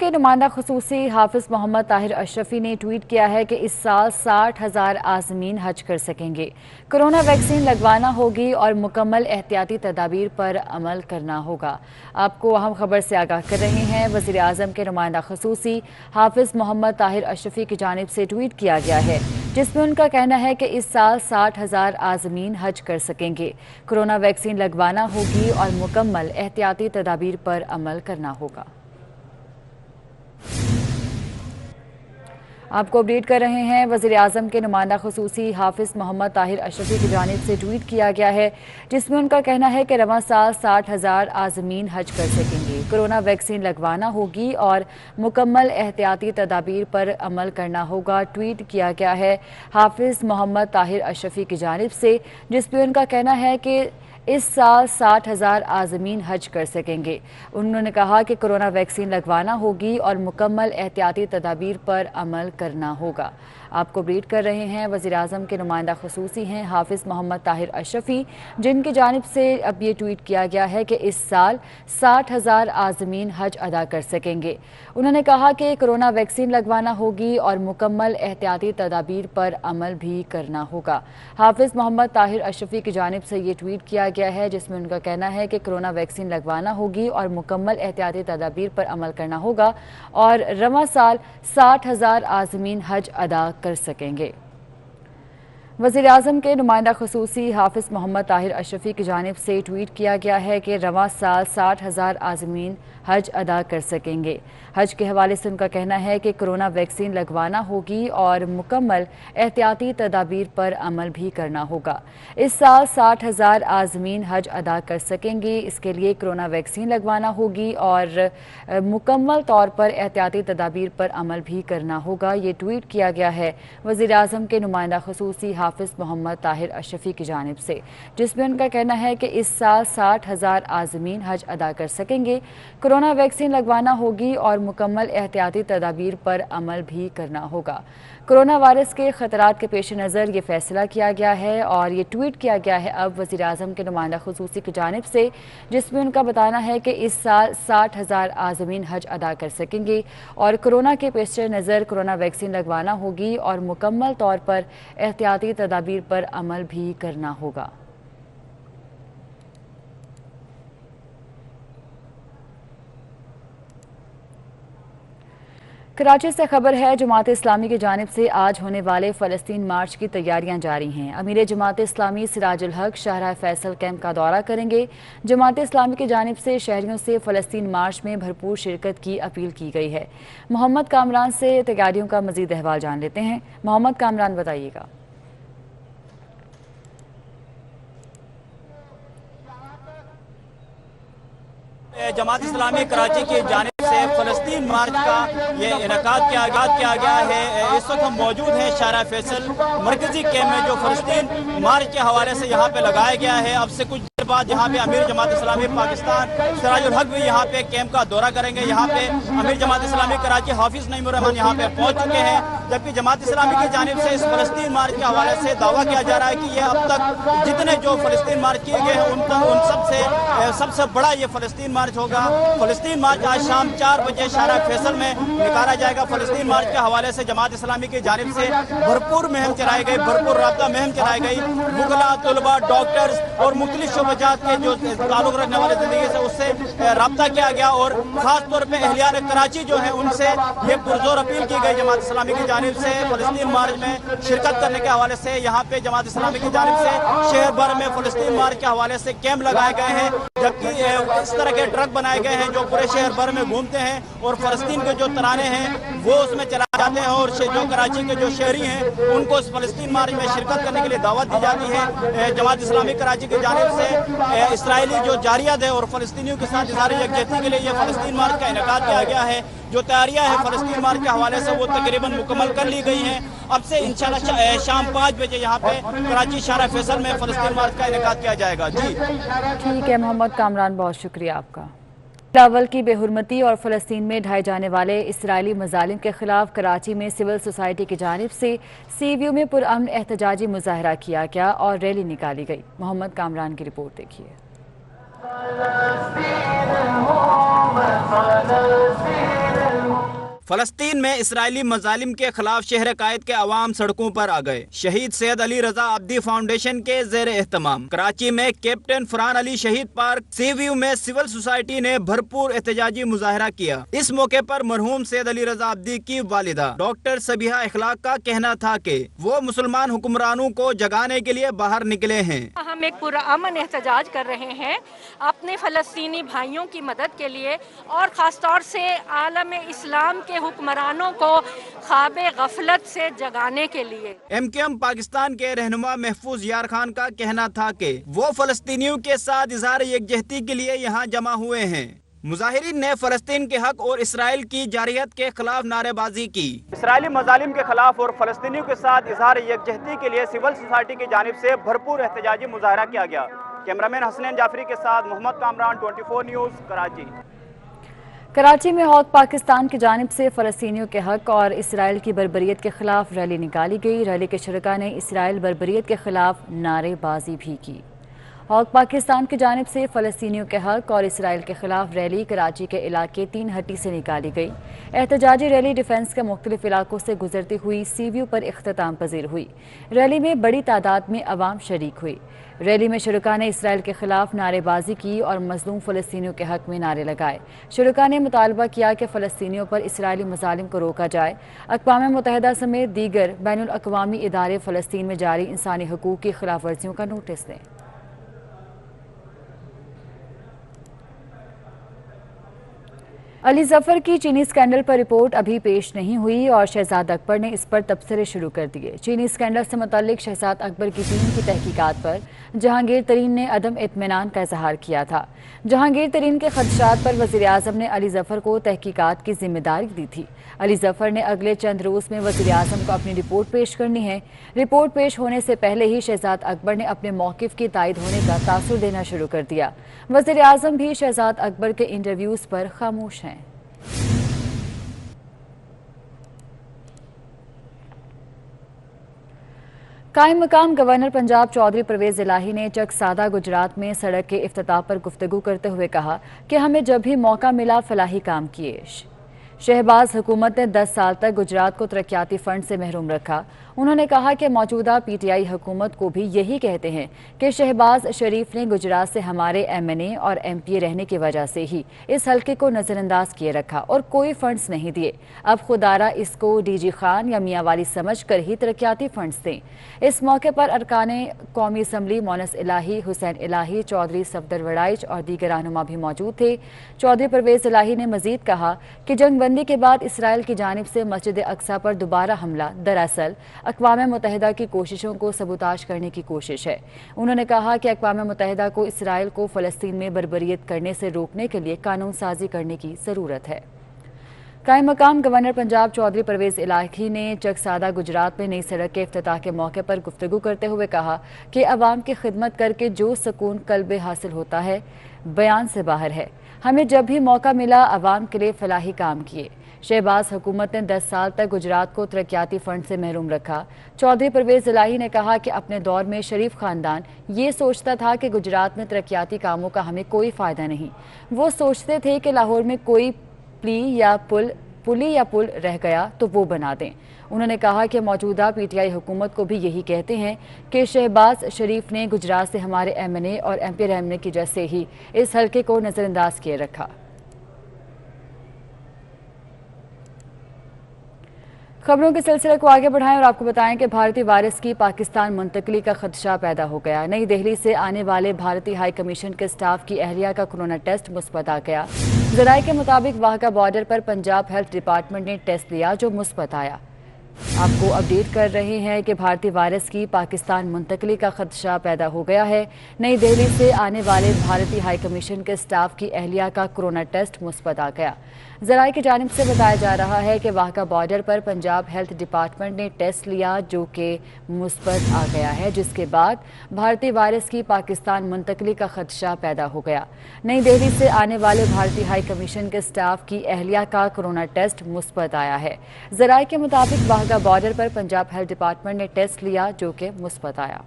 کے نمائندہ خصوصی حافظ محمد طاہر اشرفی نے ٹویٹ کیا ہے کہ اس سال 60,000 عازمین حج کر سکیں گے۔ کرونا ویکسین لگوانا ہوگی اور مکمل احتیاطی تدابیر پر عمل کرنا ہوگا۔ آپ کو اہم خبر سے آگاہ کر رہے ہیں۔ وزیر اعظم کے نمائندہ خصوصی حافظ محمد طاہر اشرفی کی جانب سے ٹویٹ کیا گیا ہے، جس میں ان کا کہنا ہے کہ اس سال 60,000 عازمین حج کر سکیں گے۔ کرونا ویکسین لگوانا ہوگی اور مکمل احتیاطی تدابیر پر عمل کرنا ہوگا۔ آپ کو اپڈیٹ کر رہے ہیں۔ وزیر اعظم کے نمائندہ خصوصی حافظ محمد طاہر اشرفی کی جانب سے ٹویٹ کیا گیا ہے، جس میں ان کا کہنا ہے کہ رواں سال 60,000 عازمین حج کر سکیں گے۔ کرونا ویکسین لگوانا ہوگی اور مکمل احتیاطی تدابیر پر عمل کرنا ہوگا۔ ٹویٹ کیا گیا ہے حافظ محمد طاہر اشرفی کی جانب سے، جس میں ان کا کہنا ہے کہ اس سال 60,000 عازمین حج کر سکیں گے۔ انہوں نے کہا کہ کرونا ویکسین لگوانا ہوگی اور مکمل احتیاطی تدابیر پر عمل کرنا ہوگا۔ آپ کو اپڈیٹ کر رہے ہیں۔ وزیر اعظم کے نمائندہ خصوصی ہیں حافظ محمد طاہر اشرفی، جن کی جانب سے اب یہ ٹویٹ کیا گیا ہے کہ اس سال 60,000 عازمین حج ادا کر سکیں گے۔ انہوں نے کہا کہ کرونا ویکسین لگوانا ہوگی اور مکمل احتیاطی تدابیر پر عمل بھی کرنا ہوگا۔ حافظ محمد طاہر اشرفی کی جانب سے یہ ٹویٹ کیا گیا ہے، جس میں ان کا کہنا ہے کہ کرونا ویکسین لگوانا ہوگی اور مکمل احتیاطی تدابیر پر عمل کرنا ہوگا اور رواں سال 60,000 عازمین حج ادا کر سکیں گے۔ وزیر اعظم کے نمائندہ خصوصی حافظ محمد طاہر اشرفی کی جانب سے ٹویٹ کیا گیا ہے کہ رواں سال 60,000 عازمین حج ادا کر سکیں گے۔ حج کے حوالے سے ان کا کہنا ہے کہ کرونا ویکسین لگوانا ہوگی اور مکمل احتیاطی تدابیر پر عمل بھی کرنا ہوگا۔ اس سال 60,000 عازمین حج ادا کر سکیں گے۔ اس کے لیے کرونا ویکسین لگوانا ہوگی اور مکمل طور پر احتیاطی تدابیر پر عمل بھی کرنا ہوگا۔ یہ ٹویٹ کیا گیا ہے وزیر اعظم کے نمائندہ خصوصی حافظ محمد طاہر اشرفی کی جانب سے، جس میں ان کا کہنا ہے کہ اس سال 60,000 عازمین حج ادا کر سکیں گے۔ کرونا ویکسین لگوانا ہوگی اور مکمل احتیاطی تدابیر پر عمل بھی کرنا ہوگا۔ کرونا وائرس کے خطرات کے پیش نظر یہ فیصلہ کیا گیا ہے اور یہ ٹویٹ کیا گیا ہے اب وزیر اعظم کے نمائندہ خصوصی کی جانب سے، جس میں ان کا بتانا ہے کہ اس سال 60,000 عازمین حج ادا کر سکیں گے اور کرونا کے پیش نظر کرونا ویکسین لگوانا ہوگی اور مکمل طور پر احتیاطی تدابیر پر عمل بھی کرنا ہوگا۔ کراچی سے خبر ہے، جماعت اسلامی کی جانب سے آج ہونے والے فلسطین مارچ کی تیاریاں جاری ہیں۔ امیر جماعت اسلامی سراج الحق شاہراہ فیصل کیمپ کا دورہ کریں گے۔ جماعت اسلامی کی جانب سے شہریوں سے فلسطین مارچ میں بھرپور شرکت کی اپیل کی گئی ہے۔ محمد کامران سے تیاریوں کا مزید احوال جان لیتے ہیں۔ محمد کامران، بتائیے گا۔ جماعت اسلامی کراچی کی جانب سے فلسطین مارچ کا یہ انعقاد کیا گیا ہے۔ اس وقت ہم موجود ہیں شاہراہ فیصل مرکزی کیمپ میں، جو فلسطین مارچ کے حوالے سے یہاں پہ لگایا گیا ہے۔ اب سے کچھ دیر بعد یہاں پہ امیر جماعت اسلامی پاکستان سراج الحق بھی یہاں پہ کیمپ کا دورہ کریں گے۔ یہاں پہ امیر جماعت اسلامی کراچی حافظ نعیم الرحمان یہاں پہ پہنچ چکے ہیں، جبکہ جماعت اسلامی کی جانب سے اس فلسطین مارچ کے حوالے سے دعویٰ کیا جا رہا ہے کہ یہ اب تک جتنے جو فلسطین مارچ کیے گئے ہیں ان سب سے بڑا یہ فلسطین مارچ ہوگا۔ فلسطین مارچ آج شام 4 بجے شاہراہ فیصل میں نکالا جائے گا۔ فلسطین مارچ کے حوالے سے جماعت اسلامی کی جانب سے بھرپور مہم چلائی گئی، بھرپور رابطہ مہم چلائی گئی۔ وکلاء، طلباء، ڈاکٹرز اور مختلف شعبات کے جو تعلق رکھنے والے زندگی سے اس سے رابطہ کیا گیا اور خاص طور پہ اہلیان کراچی جو ہیں ان سے یہ پرزور اپیل کی گئی جماعت اسلامی کی جانب سے فلسطین مارچ میں شرکت کرنے کے حوالے سے۔ یہاں پہ جماعت اسلامی کی جانب سے شہر بھر میں فلسطین مارچ کے حوالے سے کیمپ لگائے گئے ہیں، جبکہ اس طرح کے ٹرک بنائے گئے ہیں جو پورے شہر بھر میں گھومتے ہیں اور فلسطین کے جو ترانے ہیں وہ اس میں چلائے جاتے ہیں اور جو کراچی کے جو شہری ہیں ان کو اس فلسطین مارچ میں شرکت کرنے کے لیے دعوت دی جاتی ہے۔ جماعت اسلامی کراچی کی جانب سے اسرائیلی جو جاریت ہے اور فلسطینیوں کے ساتھ اظہار یکجہتی کے لیے یہ فلسطین مارچ کا انعقاد کیا گیا ہے۔ جو تیاریاں ہیں فلسطین مارچ کے حوالے سے وہ تقریباً مکمل کر لی گئی ہیں۔ اب سے انشاءاللہ شام 5 بجے یہاں پہ کراچی شاہراہ فیصل میں فلسطین مارچ کا انعقاد کیا جائے گا۔ جی ٹھیک ہے محمد کامران، بہت شکریہ آپ کا۔ بلاول کی بے حرمتی اور فلسطین میں ڈھائے جانے والے اسرائیلی مظالم کے خلاف کراچی میں سول سوسائٹی کی جانب سے سی ویو میں پرامن احتجاجی مظاہرہ کیا گیا اور ریلی نکالی گئی۔ محمد کامران کی رپورٹ دیکھیے۔ فلسطین فلسطین میں اسرائیلی مظالم کے خلاف شہر قائد کے عوام سڑکوں پر آ گئے۔ شہید سید علی رضا عبدی فاؤنڈیشن کے زیر اہتمام کراچی میں کیپٹن فرحان علی شہید پارک سی ویو میں سول سوسائٹی نے بھرپور احتجاجی مظاہرہ کیا۔ اس موقع پر مرحوم سید علی رضا عبدی کی والدہ ڈاکٹر سبیحہ اخلاق کا کہنا تھا کہ وہ مسلمان حکمرانوں کو جگانے کے لیے باہر نکلے ہیں۔ ہم ایک پرامن احتجاج کر رہے ہیں اپنے فلسطینی بھائیوں کی مدد کے لیے، اور خاص طور سے عالم اسلام کے حکمرانوں کو خواب غفلت سے جگانے کے لیے۔ MQM پاکستان کے رہنما محفوظ یار خان کا کہنا تھا کہ وہ فلسطینیوں کے ساتھ اظہار یکجہتی کے لیے یہاں جمع ہوئے ہیں۔ مظاہرین نے فلسطین کے حق اور اسرائیل کی جارحیت کے خلاف نعرے بازی کی۔ اسرائیلی مظالم کے خلاف اور فلسطینیوں کے ساتھ اظہار یکجہتی کے لیے سول سوسائٹی کی جانب سے بھرپور احتجاجی مظاہرہ کیا گیا۔ کیمرامین حسنین جعفری کے ساتھ محمد کامران، 24 نیوز، کراچی۔ کراچی میں ہاک پاکستان کی جانب سے فلسطینیوں کے حق اور اسرائیل کی بربریت کے خلاف ریلی نکالی گئی۔ ریلی کے شرکاء نے اسرائیل بربریت کے خلاف نعرے بازی بھی کی۔ ہاک پاکستان کی جانب سے فلسطینیوں کے حق اور اسرائیل کے خلاف ریلی کراچی کے علاقے 3 ہٹی سے نکالی گئی۔ احتجاجی ریلی ڈیفنس کے مختلف علاقوں سے گزرتی ہوئی سی ویو پر اختتام پذیر ہوئی۔ ریلی میں بڑی تعداد میں عوام شریک ہوئی۔ ریلی میں شرکاء نے اسرائیل کے خلاف نعرے بازی کی اور مظلوم فلسطینیوں کے حق میں نعرے لگائے۔ شرکاء نے مطالبہ کیا کہ فلسطینیوں پر اسرائیلی مظالم کو روکا جائے۔ اقوام متحدہ سمیت دیگر بین الاقوامی ادارے فلسطین میں جاری انسانی حقوق کی خلاف ورزیوں کا نوٹس دیں۔ علی ظفر کی چینی سکینڈل پر رپورٹ ابھی پیش نہیں ہوئی اور شہزاد اکبر نے اس پر تبصرے شروع کر دیے۔ چینی سکینڈل سے متعلق شہزاد اکبر کی ٹیم کی تحقیقات پر جہانگیر ترین نے عدم اطمینان کا اظہار کیا تھا۔ جہانگیر ترین کے خدشات پر وزیر اعظم نے علی ظفر کو تحقیقات کی ذمہ داری دی تھی۔ علی ظفر نے اگلے چند روز میں وزیر اعظم کو اپنی رپورٹ پیش کرنی ہے۔ رپورٹ پیش ہونے سے پہلے ہی شہزاد اکبر نے اپنے موقف کی تائید ہونے کا تاثر دینا شروع کر دیا۔ وزیر اعظم بھی شہزاد اکبر کے انٹرویوز پر خاموش ہیں۔ قائم مقام گورنر پنجاب چودھری پرویز الہی نے چک سادہ گجرات میں سڑک کے افتتاح پر گفتگو کرتے ہوئے کہا کہ ہمیں جب بھی موقع ملا فلاحی کام کیے۔ شہباز حکومت نے 10 سال تک گجرات کو ترقیاتی فنڈ سے محروم رکھا۔ انہوں نے کہا کہ موجودہ پی ٹی آئی حکومت کو بھی یہی کہتے ہیں کہ شہباز شریف نے گجرات سے ہمارے ایم این اے اور ایم پی اے رہنے کی وجہ سے ہی اس حلقے کو نظر انداز کیے رکھا اور کوئی فنڈز نہیں دیے۔ اب خدارہ اس کو ڈی جی خان یا میاں والی سمجھ کر ہی ترقیاتی فنڈز دیں۔ اس موقع پر ارکان قومی اسمبلی مونس الہی، حسین الہی، چودھری صفدر وڑائچ اور دیگر رہنما بھی موجود تھے۔ چودھری پرویز الہی نے مزید کہا کہ جنگ بندی کے بعد اسرائیل کی جانب سے مسجد اقصی پر دوبارہ حملہ دراصل اقوام متحدہ کی کوششوں کو سبوتاژ کرنے کی کوشش ہے۔ انہوں نے کہا کہ اقوام متحدہ کو اسرائیل کو فلسطین میں بربریت کرنے سے روکنے کے لیے قانون سازی کرنے کی ضرورت ہے۔ قائم مقام گورنر پنجاب چودھری پرویز الہی نے چک سادہ گجرات میں نئی سڑک کے افتتاح کے موقع پر گفتگو کرتے ہوئے کہا کہ عوام کی خدمت کر کے جو سکون قلب حاصل ہوتا ہے بیان سے باہر ہے۔ ہمیں جب بھی موقع ملا عوام کے لیے فلاحی کام کیے۔ شہباز حکومت نے 10 سال تک گجرات کو ترقیاتی فنڈ سے محروم رکھا۔ چودھری پرویز الہی نے کہا کہ اپنے دور میں شریف خاندان یہ سوچتا تھا کہ گجرات میں ترقیاتی کاموں کا ہمیں کوئی فائدہ نہیں۔ وہ سوچتے تھے کہ لاہور میں کوئی پلی یا پل رہ گیا تو وہ بنا دیں۔ انہوں نے کہا کہ موجودہ پی ٹی آئی حکومت کو بھی یہی کہتے ہیں کہ شہباز شریف نے گجرات سے ہمارے ایم این اے اور ایم پی رہنے کی وجہ سے ہی اس حلقے کو نظر انداز کیے رکھا۔ خبروں کے سلسلے کو آگے بڑھائیں اور آپ کو بتائیں کہ بھارتی وائرس کی پاکستان منتقلی کا خدشہ پیدا ہو گیا۔ نئی دہلی سے آنے والے بھارتی ہائی کمیشن کے سٹاف کی اہلیہ کا کورونا ٹیسٹ مثبت آ گیا۔ ذرائع کے مطابق واہگہ بارڈر پر پنجاب ہیلتھ ڈپارٹمنٹ نے ٹیسٹ لیا جو مثبت آیا۔ آپ کو اپڈیٹ کر رہے ہیں کہ بھارتی وائرس کی پاکستان منتقلی کا خدشہ پیدا ہو گیا ہے۔ نئی دہلی سے آنے والے بھارتی ہائی کمیشن کے سٹاف کی اہلیہ کا کورونا ٹیسٹ مثبت آ گیا۔ ذرائع کی جانب سے بتایا جا رہا ہے کہ واہگہ بارڈر پر پنجاب ہیلتھ ڈپارٹمنٹ نے ٹیسٹ لیا جو کہ مثبت آ گیا ہے، جس کے بعد بھارتی وائرس کی پاکستان منتقلی کا خدشہ پیدا ہو گیا۔ نئی دہلی سے آنے والے بھارتی ہائی کمیشن کے سٹاف کی اہلیہ کا کورونا ٹیسٹ مثبت آیا ہے۔ ذرائع کے مطابق واہگہ بارڈر پر پنجاب ہیلتھ ڈپارٹمنٹ نے ٹیسٹ لیا جو کہ مثبت آیا۔